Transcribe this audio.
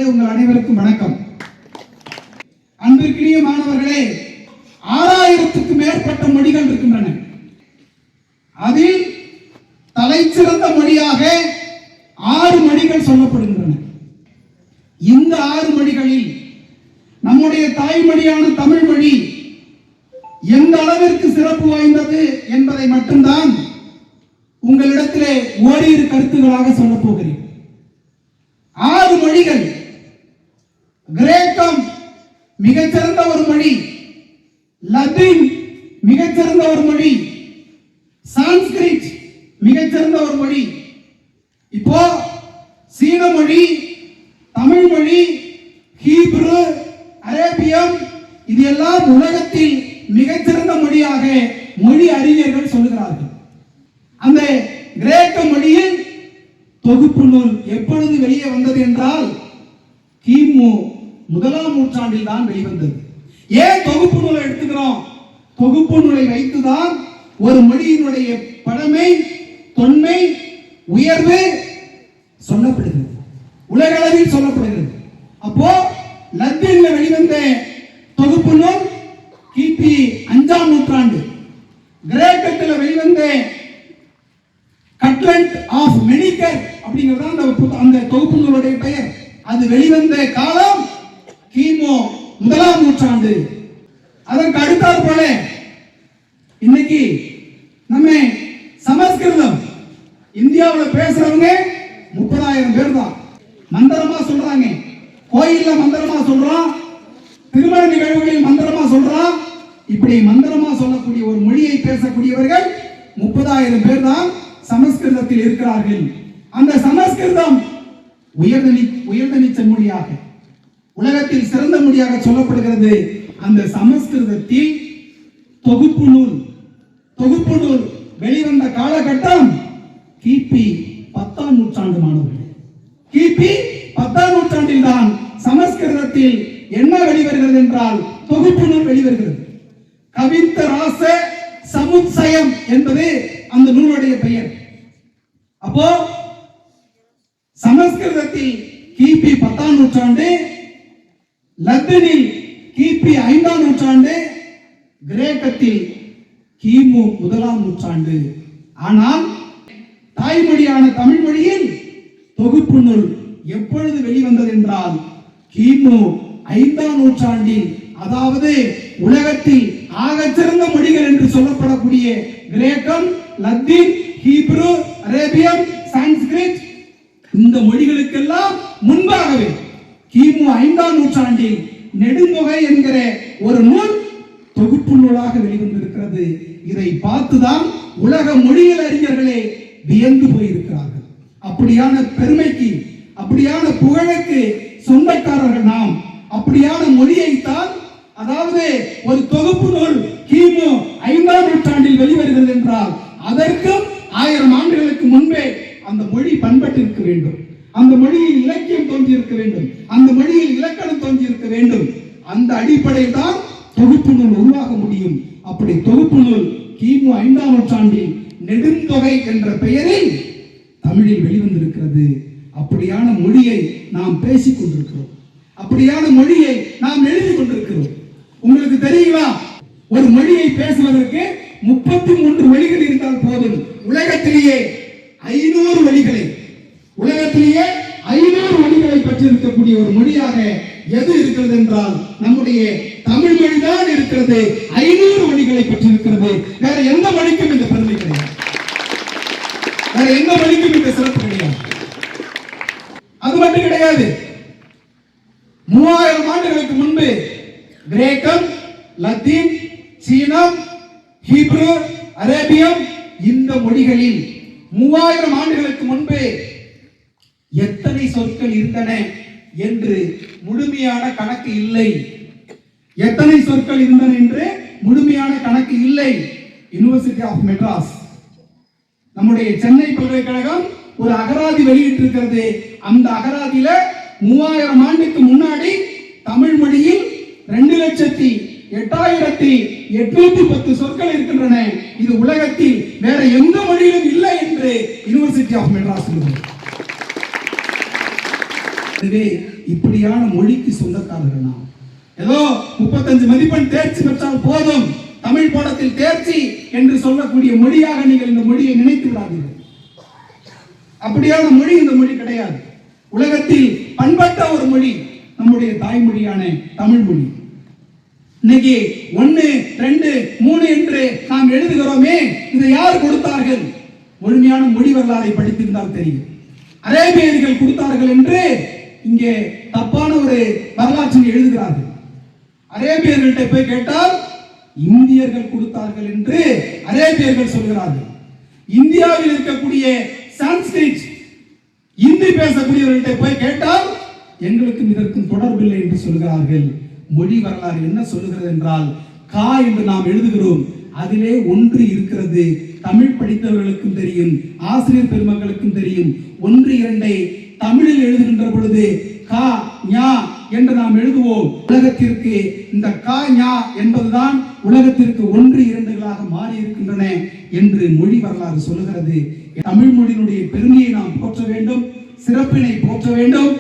உங்கள் அனைவருக்கும் வணக்கம். அன்பிற்கினிய மாணவர்களே, 6000க்கு மேற்பட்ட மொழிகள் இருக்கின்றன. அதில் தலைச்சிறந்த மொழியாக 6 மொழிகள் சொல்லப்படுகின்றன. இந்த 6 மொழிகளில் நம்முடைய தாய்மொழியான தமிழ் மொழி எந்த அளவிற்கு சிறப்பு வாய்ந்தது என்பதை மட்டும்தான் உங்களிடத்திலே ஓரிரு கருத்துக்களாக சொல்ல போகிறேன். 6 மொழிகள். கிரேக்கம் மிகச்சிறந்த ஒரு மொழி, லத்தீன் மிகச்சிறந்த ஒரு மொழி, சான்ஸ்கிரிட் மிகச்சிறந்த ஒரு மொழி. இப்போ சீன மொழி, தமிழ் மொழி, ஹீப்ரு, அரேபியம், இது எல்லாம் உலகத்தில் மிகச்சிறந்த மொழியாக மொழி அறிஞர்கள் சொல்லுகிறார்கள். அந்த கிரேக்க மொழியில் தொகுப்பு நூல் எப்பொழுது வெளியே வந்தது என்றால் கிமு 1ஆம் நூற்றாண்டில் தான் வெளிவந்தது. ஏன் தொகுப்பு நூலை எடுத்துக்கிறோம்? தொகுப்பு நூலை வைத்துதான் ஒரு மொழியினுடைய பழமை, தொன்மை, உயர்வு சொல்லப்படுகிறது, உலக அளவில் சொல்லப்படுகிறது. அப்போ லத்தீன்ல வெளிவந்த தொகுப்பு நூல் கிபி 5ஆம் நூற்றாண்டு, கிரேக்கத்தில் வெளிவந்த கட்லண்ட் ஆஃப் மெனிக்கர் அப்படிங்கிறது அந்த தொகுப்பு நூலுடைய பெயர். அது வெளிவந்த காலம் கிமு 1ஆம் நூற்றாண்டு. அதற்கு அடுத்தாற் போல இன்னைக்கு நம்ம சமஸ்கிருதம் இந்தியாவில் பேசுறவங்க 30,000 பேர் தான். மந்திரமா சொல்றாங்க, கோயில்ல மந்திரமா சொல்றோம், திருமண நிகழ்வுகளில் மந்திரமா சொல்றோம். இப்படி மந்திரமா சொல்லக்கூடிய ஒரு மொழியை பேசக்கூடியவர்கள் 30,000 பேர் தான் சமஸ்கிருதத்தில் இருக்கிறார்கள். அந்த சமஸ்கிருதம் உயர்ந்த மொழியாக, உலகத்தில் சிறந்த மொழியாக சொல்லப்படுகிறது. அந்த சமஸ்கிருதத்தில் தொகுப்பு நூல் வெளிவந்த காலகட்டம் கிபி 10ஆம் நூற்றாண்டு. மாணவர்கள், கிபி 10ஆம் நூற்றாண்டில் தான் சமஸ்கிருதத்தில் என்ன வெளிவருகிறது என்றால் தொகுப்பு நூல் வெளிவருகிறது. கவித்த ராச சமுச்சயம் என்பது அந்த நூலுடைய பெயர். அப்போ சமஸ்கிருதத்தில் கிபி 10ஆம் நூற்றாண்டு, லத்தீனில் கிபி 5ஆம் நூற்றாண்டு, கிரேக்கத்தில் கிமு 1ஆம் நூற்றாண்டு. ஆனால் தாய்மொழியான தமிழ் மொழியில் தொகுப்பு நூல் எப்பொழுது வெளிவந்தது என்றால் கிமு 5ஆம் நூற்றாண்டில். அதாவது உலகத்தில் ஆகச்சிறந்த மொழிகள் என்று சொல்லப்படக்கூடிய கிரேக்கம், லத்தீன், ஹீப்ரு, அரேபியம், சான்ஸ்கிரிட், இந்த மொழிகளுக்கெல்லாம் முன்பாகவே கிமு 5ஆம் நூற்றாண்டில் நெடுந்தொகை என்கிற ஒரு நூல் தொகுப்பு நூலாக வெளிவந்திருக்கிறது. இதை பார்த்துதான் உலக மொழியியல் அறிஞர்களே வியந்து போயிருக்கிறார்கள். அப்படியான பெருமைக்கு, அப்படியான புகழுக்கு சொந்தக்காரர்கள் நாம். அப்படியான மொழியைத்தான், அதாவது ஒரு தொகுப்பு நூல் கிமு 5ஆம் நூற்றாண்டில் வெளிவருகிறது என்றால் அதற்கும் 1000 ஆண்டுகளுக்கு முன்பே அந்த மொழி பண்பட்டிருக்க வேண்டும், அந்த மொழியில் இலக்கியம் தோன்றியிருக்க வேண்டும், அந்த மொழியில் இலக்கணம் தோன்றியிருக்க வேண்டும். அந்த அடிப்படையில் தான் தொகுப்பு நூல் உருவாக முடியும். அப்படி தொகுப்பு நூல் கிமு 5ஆம் நூற்றாண்டில் நெடுந்தொகை என்ற பெயரில் தமிழில் வெளிவந்திருக்கிறது. அப்படியான மொழியை நாம் பேசிக் கொண்டிருக்கிறோம், அப்படியான மொழியை நாம் எழுதி கொண்டிருக்கிறோம். உங்களுக்கு தெரியுமா, ஒரு மொழியை பேசுவதற்கு 33 வழிகள் இருந்தால் போதும். உலகத்திலேயே 500 வழிகளை, உலகத்திலேயே 500 வழிகளை பெற்றிருக்கக்கூடிய ஒரு மொழியாக எது இருக்கிறது என்றால் நம்முடைய தமிழ் மொழிதான் இருக்கிறது. 500 வழிகளை பெற்றிருக்கிறது. வேற எந்த மொழிக்கும் இந்த பெருமை கிடையாது, வேற எந்த மொழிக்கும் இந்த சிறப்பு கிடையாது. அது மட்டும் கிடையாது, 3000 ஆண்டுகளுக்கு முன்பு கிரேக்கம், லத்தீன், சீனம், ஹீப்ரு, அரேபியம், இந்த மொழிகளில் 3000 ஆண்டுகளுக்கு முன்பு எத்தனை சொற்கள் இருந்தன என்று முழுமையான கணக்கு இல்லை. எத்தனை சொற்கள் இருந்தன என்று முழுமையான கணக்கு இல்லை. யுனிவர்சிட்டி ஆஃப் மெட்ராஸ், நம்முடைய சென்னை பல்கலைக்கழகம் ஒரு அகராதி வெளியிட்டிருக்கிறது. அந்த அகராதியில 3000 ஆண்டுக்கு முன்னாடி தமிழ் மொழியில் 2,08,810 சொற்கள் இருக்கின்றன. இது உலகத்தில் வேற எந்த மொழியிலும் இல்லை என்று யுனிவர்சிட்டி ஆஃப் மெட்ராஸ் சொல்லுகிறது. எனவே இப்படியான மொழிக்கு சொந்தக்காரர்கள் நாம். ஏதோ 35 மதிப்பெண் தேர்ச்சி பெற்றால் போதும், தமிழ் பாடத்தில் தேர்ச்சி என்று சொல்லக்கூடிய மொழியாக நீங்கள் இந்த மொழியை நினைத்து விடாதீர்கள். அப்படியான மொழி இந்த மொழி கிடையாது. உலகத்தில் பண்பட்ட ஒரு மொழி நம்முடைய தாய்மொழியான தமிழ் மொழி. இன்னைக்கு 1, 2, 3 என்று நாம் எழுதுகிறோமே, இதை யார் கொடுத்தார்கள்? முழுமையான மொழி வரலாறை படித்திருந்தால் தெரியும். அரேபியர்கள் கொடுத்தார்கள் என்று இங்கே தப்பான ஒரு வரலாற்றை எழுதுகிறார்கள். அரேபியர்கள்ட்ட போய் கேட்டால் இந்தியர்கள் கொடுத்தார்கள் என்று அரேபியர்கள் சொல்கிறார்கள். இந்தியாவில் இருக்கக்கூடிய சான்ஸ்கிரிட் இந்தி பேசக்கூடியவர்கள்ட்ட போய் கேட்டால் எங்களுக்கும் இதற்கும் தொடர்பில்லை என்று சொல்கிறார்கள். மொழி வரலாறு என்ன சொல்லுகிறது என்றால், கா என்று நாம் எழுதுகிறோம், அதிலே ஒன்று இருக்கிறது. தமிழ் படித்தவர்களுக்கும் தெரியும், ஆசிரியர் பெருமக்களுக்கும் தெரியும். 1, 2 தமிழில் எழுதுகின்ற பொழுது கா ஞா என்று நாம் எழுதுவோம். உலகத்திற்கு இந்த கா ஞா என்பதுதான் உலகத்திற்கு 1, 2களாக மாறி இருக்கின்றன என்று மொழி வரலாறு சொல்லுகிறது. தமிழ் மொழியினுடைய பெருமையை நாம் போற்ற வேண்டும், சிறப்பினை போற்ற வேண்டும்.